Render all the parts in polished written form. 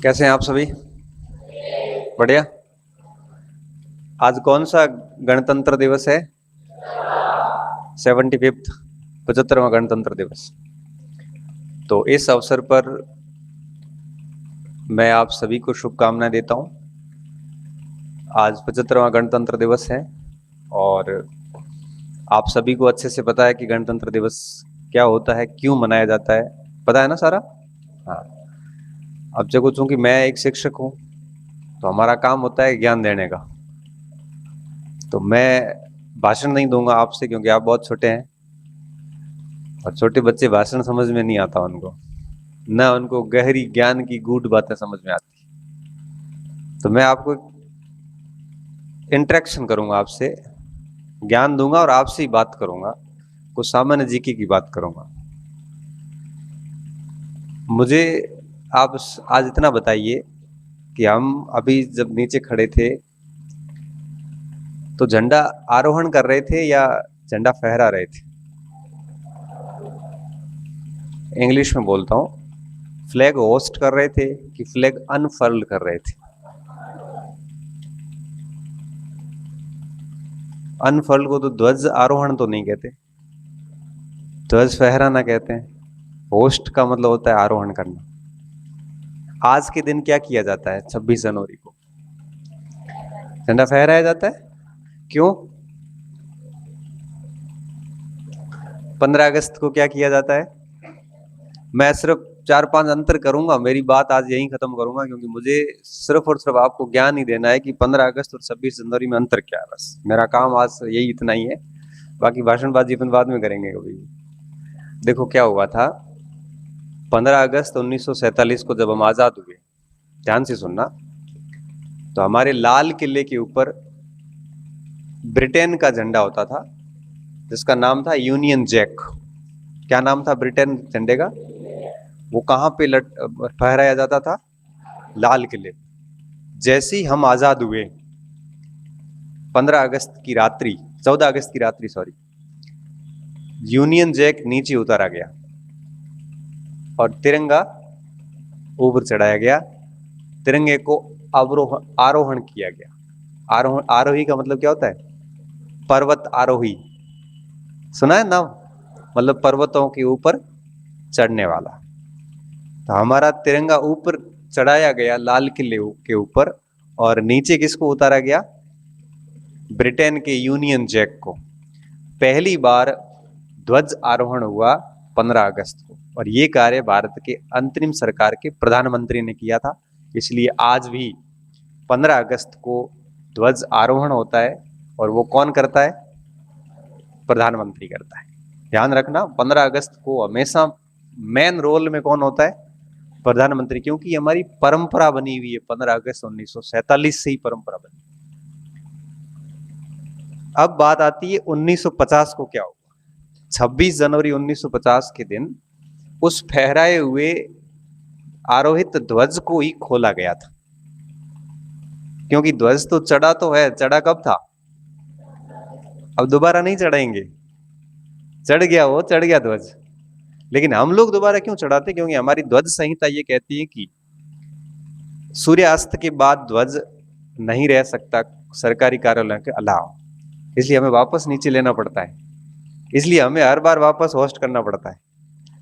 कैसे हैं आप सभी? बढ़िया। आज कौन सा गणतंत्र दिवस है? 75th 75वां गणतंत्र दिवस। तो इस अवसर पर मैं आप सभी को शुभकामनाएं देता हूं। आज 75वां गणतंत्र दिवस है और आप सभी को अच्छे से पता है कि गणतंत्र दिवस क्या होता है, क्यों मनाया जाता है, पता है ना सारा? हाँ। अब देखो, चूंकि मैं एक शिक्षक हूं तो हमारा काम होता है ज्ञान देने का। तो मैं भाषण नहीं दूंगा आपसे, क्योंकि आप बहुत छोटे हैं और छोटे बच्चे भाषण समझ में नहीं आता उनको, ना उनको गहरी ज्ञान की गूढ़ बातें समझ में आती। तो मैं आपको इंटरेक्शन करूंगा, आपसे ज्ञान दूंगा और आपसे ही बात करूंगा, कुछ सामान्य जीके की बात करूंगा। मुझे आप आज इतना बताइए कि हम अभी जब नीचे खड़े थे तो झंडा आरोहण कर रहे थे या झंडा फहरा रहे थे? इंग्लिश में बोलता हूं, फ्लैग होस्ट कर रहे थे कि फ्लैग अनफर्ल कर रहे थे? अनफर्ल को तो ध्वज आरोहण तो नहीं कहते, ध्वज फहराना कहते हैं। होस्ट का मतलब होता है आरोहण करना। आज के दिन क्या किया जाता है? 26 जनवरी को झंडा फहराया जाता है। क्यों? 15 अगस्त को क्या किया जाता है? मैं सिर्फ 4-5 अंतर करूंगा, मेरी बात आज यहीं खत्म करूंगा, क्योंकि मुझे सिर्फ और सिर्फ आपको ज्ञान ही देना है कि 15 अगस्त और 26 जनवरी में अंतर क्या है। बस मेरा काम आज यही इतना ही है, बाकी भाषणबाजी अपन बाद में करेंगे कभी। देखो क्या हुआ था 15 अगस्त 1947 को, जब हम आजाद हुए, ध्यान से सुनना। तो हमारे लाल किले के ऊपर ब्रिटेन का झंडा होता था, जिसका नाम था यूनियन जैक। क्या नाम था ब्रिटेन झंडे का? वो कहां पे फहराया जाता था? लाल किले। जैसे ही हम आजाद हुए 15 अगस्त की रात्रि, 14 अगस्त की रात्रि सॉरी, यूनियन जैक नीचे उतारा गया और तिरंगा ऊपर चढ़ाया गया। तिरंगे को आरोहण किया गया। आरोहण, आरोही का मतलब क्या होता है? पर्वत आरोही, सुना है नाम? मतलब पर्वतों के ऊपर चढ़ने वाला। तो हमारा तिरंगा ऊपर चढ़ाया गया लाल किले के ऊपर, और नीचे किसको उतारा गया? ब्रिटेन के यूनियन जैक को। पहली बार ध्वज आरोहण हुआ 15 अगस्त को, और ये कार्य भारत के अंतरिम सरकार के प्रधानमंत्री ने किया था। इसलिए आज भी 15 अगस्त को ध्वज आरोहण होता है, और वो कौन करता है? प्रधानमंत्री करता है। ध्यान रखना, 15 अगस्त को हमेशा मेन रोल में कौन होता है? प्रधानमंत्री, क्योंकि हमारी परंपरा बनी हुई है। 15 अगस्त 1947 से ही परंपरा बनी। अब बात आती है 1950 को क्या हुआ। 26 जनवरी 1950 के दिन उस फहराए हुए आरोहित ध्वज को ही खोला गया था, क्योंकि ध्वज तो चढ़ा तो है, चढ़ा कब था? अब दोबारा नहीं चढ़ाएंगे। चढ़ गया, वो चढ़ गया ध्वज। लेकिन हम लोग दोबारा क्यों चढ़ाते? क्योंकि हमारी ध्वज संहिता ये कहती है कि सूर्यास्त के बाद ध्वज नहीं रह सकता सरकारी कार्यालयों के अलावा, इसलिए हमें वापस नीचे लेना पड़ता है। इसलिए हमें हर बार वापस होस्ट करना पड़ता है।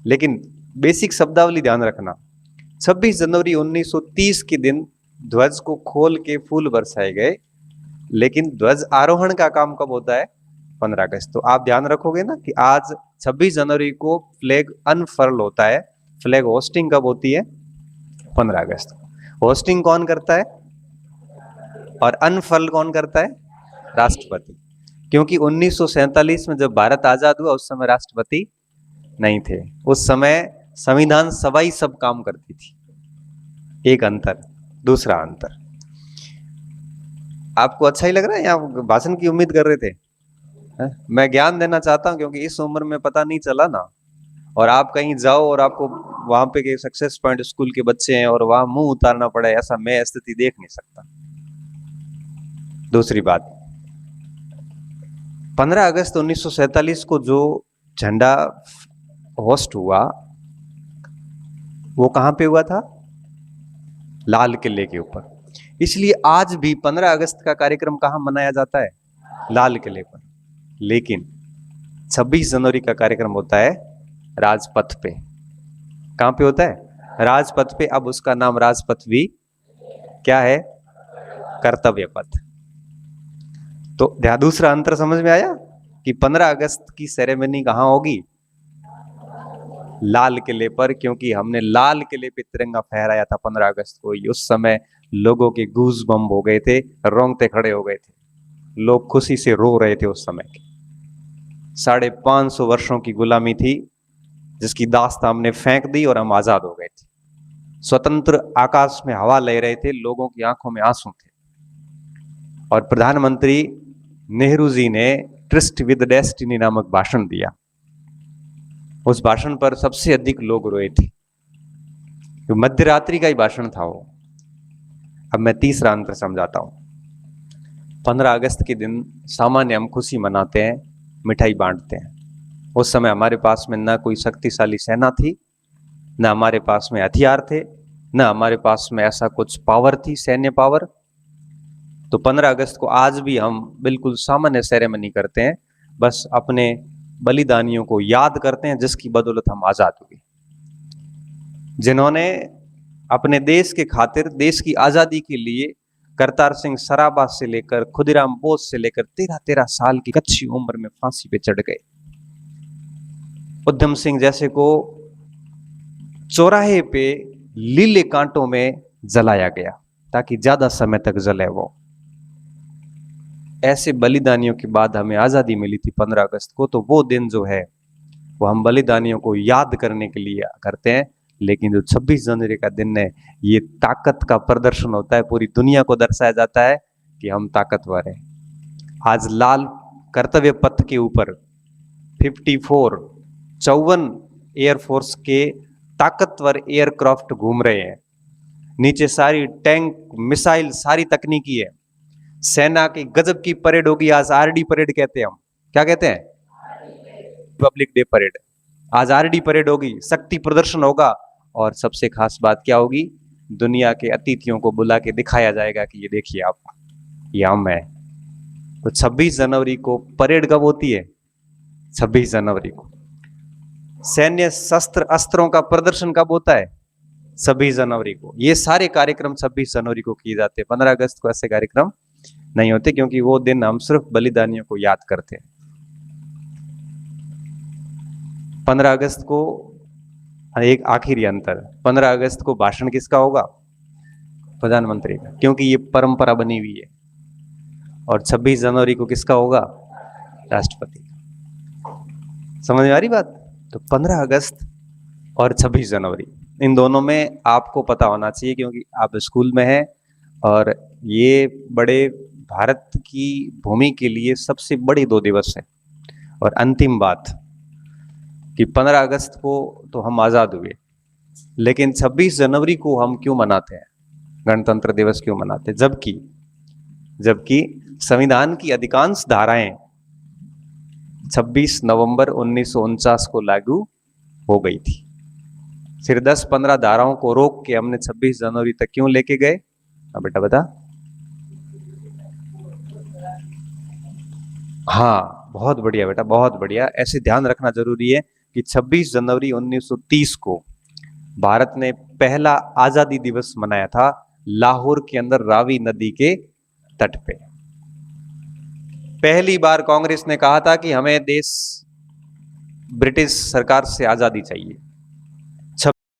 लेकिन बेसिक शब्दावली ध्यान रखना, 26 जनवरी 1930 के दिन ध्वज को खोल के फूल बरसाए गए, लेकिन ध्वज आरोहण का काम कब होता है? 15 अगस्त। तो आप ध्यान रखोगे ना कि आज 26 जनवरी को फ्लैग अनफर्ल होता है। फ्लैग होस्टिंग कब होती है? 15 अगस्त। होस्टिंग कौन करता है और अनफर्ल कौन करता है? राष्ट्रपति। क्योंकि 1947 में जब भारत आजाद हुआ उस समय राष्ट्रपति नहीं थे, उस समय संविधान सभा ही सब काम करती थी। एक अंतर। दूसरा अंतर, आपको अच्छा ही लग रहा है? या भाषण की उम्मीद कर रहे थे? मैं ज्ञान देना चाहता हूं, क्योंकि इस उम्र में पता नहीं चला ना, और आप कहीं जाओ और आपको वहां पे के सक्सेस पॉइंट स्कूल के बच्चे हैं और वहां मुंह उतारना पड़े, ऐसा मैं स्थिति देख नहीं सकता। दूसरी बात, 15 अगस्त 1947 को जो झंडा होस्ट हुआ वो कहां पे हुआ था? लाल किले के ऊपर। इसलिए आज भी 15 अगस्त का कार्यक्रम कहां मनाया जाता है? लाल किले पर। लेकिन 26 जनवरी का कार्यक्रम होता है राजपथ पे। कहां पे होता है? राजपथ पे। अब उसका नाम राजपथ भी क्या है? कर्तव्य पथ। तो दूसरा अंतर समझ में आया कि 15 अगस्त की सेरेमनी कहां होगी? लाल किले पर, क्योंकि हमने लाल किले पे तिरंगा फहराया था 15 अगस्त को। उस समय लोगों के गूज बम्ब हो गए थे, रोंगटे खड़े हो गए थे, लोग खुशी से रो रहे थे उस समय के। 550 वर्षों की गुलामी थी जिसकी दास्त हमने फेंक दी और हम आजाद हो गए थे। स्वतंत्र आकाश में हवा ले रहे थे, लोगों की आंखों में आंसू थे। और प्रधानमंत्री नेहरू जी ने ट्रिस्ट विद डेस्टिनी नामक भाषण दिया। उस भाषण पर सबसे अधिक लोग रोए थे। तो मध्य रात्रि का ही भाषण था वो। अब मैं तीसरा अंतर समझाता हूं। 15 अगस्त के दिन सामान्य हम खुशी मनाते हैं, मिठाई बांटते हैं। उस समय हमारे पास में ना कोई शक्तिशाली सेना थी, ना हमारे पास में हथियार थे, ना हमारे पास में ऐसा कुछ पावर थी, सैन्य पावर। तो 15 अगस्त को आज भी हम बिल्कुल सामान्य सेरेमनी करते हैं, बस अपने बलिदानियों को याद करते हैं जिसकी बदौलत हम आजाद हुए, जिन्होंने अपने देश के खातिर, देश की आजादी के लिए करतार सिंह सराबा से लेकर खुदीराम बोस से लेकर 13-13 साल की कच्ची उम्र में फांसी पे चढ़ गए। उधम सिंह जैसे को चौराहे पे लीले कांटों में जलाया गया ताकि ज्यादा समय तक जले वो। ऐसे बलिदानियों के बाद हमें आजादी मिली थी 15 अगस्त को। तो वो दिन जो है वो हम बलिदानियों को याद करने के लिए करते हैं। लेकिन जो 26 जनवरी का दिन है, ये ताकत का प्रदर्शन होता है, पूरी दुनिया को दर्शाया जाता है कि हम ताकतवर हैं। आज लाल कर्तव्य पथ के ऊपर 54 एयरफोर्स के ताकतवर एयरक्राफ्ट घूम रहे हैं। नीचे सारी टैंक, मिसाइल, सारी तकनीकी है। सेना की गजब की परेड होगी आज। आरडी परेड कहते हैं हम। क्या कहते हैं? Republic day parade. आज आरडी परेड होगी, शक्ति प्रदर्शन होगा। और सबसे खास बात क्या होगी? दुनिया के अतिथियों को बुला के दिखाया जाएगा कि ये देखिए आप, ये हम है। तो 26 जनवरी को परेड कब होती है? 26 जनवरी को। सैन्य शस्त्र अस्त्रों का प्रदर्शन कब होता है? 26 जनवरी को। ये सारे कार्यक्रम 26 जनवरी को किए जाते हैं। 15 अगस्त को ऐसे कार्यक्रम नहीं होते, क्योंकि वो दिन हम सिर्फ बलिदानियों को याद करते हैं। 15 अगस्त को एक आखिरी अंतर, 15 अगस्त को भाषण किसका होगा? प्रधानमंत्री का, क्योंकि ये परंपरा बनी हुई है। और 26 जनवरी को किसका होगा? राष्ट्रपति का। समझ में आ रही बात? तो 15 अगस्त और 26 जनवरी, इन दोनों में आपको पता होना चाहिए, क्योंकि आप स्कूल में हैं और ये बड़े भारत की भूमि के लिए सबसे बड़ी 2 दिवस है। और अंतिम बात कि 15 अगस्त को तो हम आजाद हुए, लेकिन 26 जनवरी को हम क्यों मनाते हैं? गणतंत्र दिवस क्यों मनाते हैं? जबकि संविधान की अधिकांश धाराएं 26 नवंबर 1949 को लागू हो गई थी। सिर्फ 10-15 धाराओं को रोक के हमने 26 जनवरी तक क्यों लेके गए? हाँ बेटा बता। हाँ, बहुत बढ़िया बेटा, बहुत बढ़िया। ऐसे ध्यान रखना जरूरी है कि 26 जनवरी 1930 को भारत ने पहला आजादी दिवस मनाया था लाहौर के अंदर रावी नदी के तट पे। पहली बार कांग्रेस ने कहा था कि हमें देश ब्रिटिश सरकार से आजादी चाहिए।